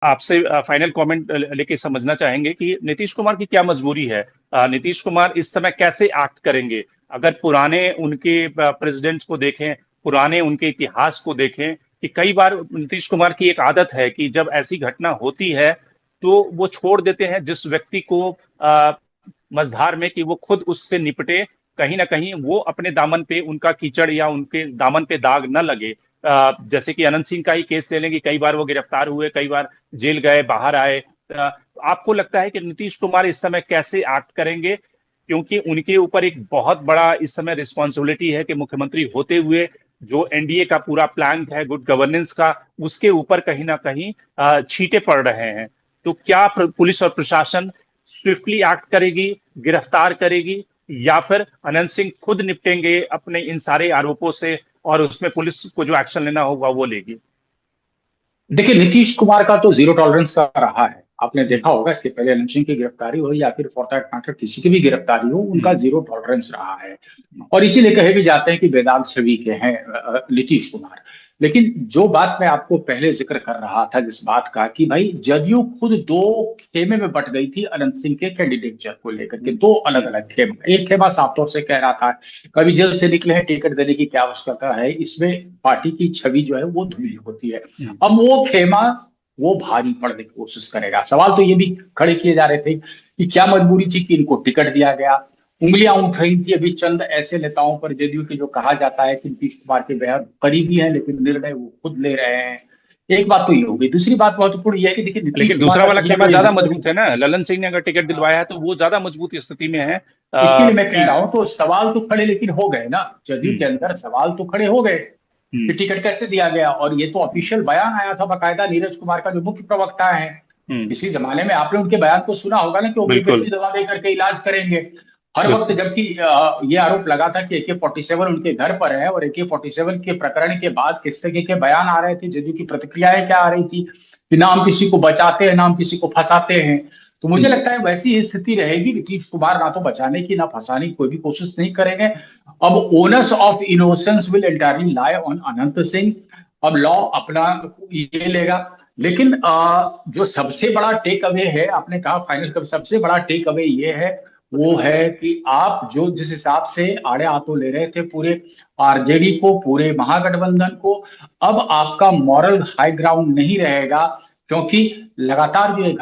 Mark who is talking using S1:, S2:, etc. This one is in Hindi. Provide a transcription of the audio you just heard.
S1: आपसे फाइनल कमेंट लेके समझना चाहेंगे कि नीतीश कुमार की क्या मजबूरी है। नीतीश कुमार इस समय कैसे एक्ट करेंगे? अगर पुराने उनके प्रेसिडेंट्स को देखें, पुराने उनके इतिहास को देखें, कि कई बार नीतीश कुमार की एक आदत है कि जब ऐसी घटना होती है तो वो छोड़ देते हैं जिस व्यक्ति को मझधार में, कि वो खुद उससे निपटे। कहीं ना कहीं वो अपने दामन पे उनका कीचड़ या उनके दामन पे दाग न लगे। जैसे कि अनंत सिंह का ही केस ले लेंगे, कई बार वो गिरफ्तार हुए, कई बार जेल गए, बाहर आए। आपको लगता है कि नीतीश कुमार इस समय कैसे एक्ट करेंगे? क्योंकि उनके ऊपर एक बहुत बड़ा इस समय रिस्पॉन्सिबिलिटी है कि मुख्यमंत्री होते हुए जो एनडीए का पूरा प्लान है गुड गवर्नेंस का, उसके ऊपर कहीं ना कहीं छींटे पड़ रहे हैं। तो क्या पुलिस और प्रशासन स्विफ्टली एक्ट करेगी, गिरफ्तार करेगी, या फिर अनंत सिंह खुद निपटेंगे अपने इन सारे आरोपों से और उसमें पुलिस को जो एक्शन लेना होगा वो लेगी?
S2: देखिए, नीतीश कुमार का तो जीरो टॉलरेंस का रहा है। आपने देखा होगा, इससे पहले अनंत सिंह की गिरफ्तारी हो या फिर फॉर दैट मैटर किसी की भी गिरफ्तारी हो, उनका
S1: हम्म।
S2: जीरो टॉलरेंस रहा है। और इसीलिए कहे भी जाते हैं कि बेदाग छवि के हैं नीतीश कुमार। लेकिन जो बात मैं आपको पहले जिक्र कर रहा था, जिस बात का कि भाई जदयू खुद दो खेमे में बट गई थी अनंत सिंह के कैंडिडेचर को लेकर के, दो अलग
S1: हम्म।
S2: अलग खेमे। एक खेमा साफ तौर से कह रहा था कभी जेल से निकले हैं, टिकट देने की क्या आवश्यकता है, इसमें पार्टी की छवि जो है वो धुंधली होती है।
S1: हम्म।
S2: अब वो खेमा वो भारी पड़ने की कोशिश करेगा। सवाल तो ये भी खड़े किए जा रहे थे कि क्या मजबूरी थी कि इनको टिकट दिया गया। उंगलियां उठ रही थी अभी चंद ऐसे नेताओं पर जदयू के, जो कहा जाता है कि नीतीश कुमार के बेहद करीबी हैं, लेकिन निर्णय वो खुद ले रहे हैं। एक बात तो ये हो गई। दूसरी बात महत्वपूर्ण यह है कि देखिए, नीतीश
S1: लेकिन
S2: कुमार
S1: दूसरा
S2: का
S1: वाला
S2: कहीं ना
S1: खेमा
S2: कहीं
S1: ज्यादा
S2: हिस्सा
S1: मजबूत है ना, ललन सिंह ने अगर टिकट दिलवाया है तो वो ज्यादा मजबूत स्थिति में है।
S2: इसीलिए मैं कह
S1: कि
S2: रहा हूं, तो सवाल तो खड़े लेकिन हो गए ना। जदयू
S1: हम्म।
S2: के अंदर सवाल तो खड़े हो गए कि
S1: हम्म।
S2: टिकट कैसे दिया गया। और ये तो
S1: हम्म।
S2: ऑफिशियल बयान आया था बाकायदा नीरज कुमार का, जो मुख्य प्रवक्ता है।
S1: हम्म।
S2: इसी जमाने में आपने उनके बयान को सुना होगा ना, कि
S1: बिल्कुल।
S2: होम्योपैथी दवा देकर के इलाज करेंगे हर वक्त।
S1: बिल्कुल।
S2: जबकि ये आरोप लगा था कि AK-47 उनके घर पर है, और AK-47 के प्रकरण के बाद किस तरह के बयान आ रहे थे, जदयू की प्रतिक्रियाएं क्या आ रही थी, कि ना हम किसी को बचाते हैं ना हम किसी को फंसाते हैं। तो मुझे
S1: हम्म।
S2: लगता है वैसी ही स्थिति रहेगी। नीतीश कुमार ना तो बचाने की ना फंसाने की कोई भी कोशिश नहीं करेंगे। अब onus of innocence will entirely lie on Anant Singh. अब लॉ अपना ये लेगा। लेकिन जो सबसे बड़ा टेक अवे है, आपने कहा फाइनल का सबसे बड़ा टेक अवे ये है, वो है कि आप जो जिस हिसाब से आड़े हाथों ले रहे थे पूरे आरजेडी को, पूरे महागठबंधन को, अब आपका मॉरल हाई ग्राउंड नहीं रहेगा। क्योंकि लगातार जो ये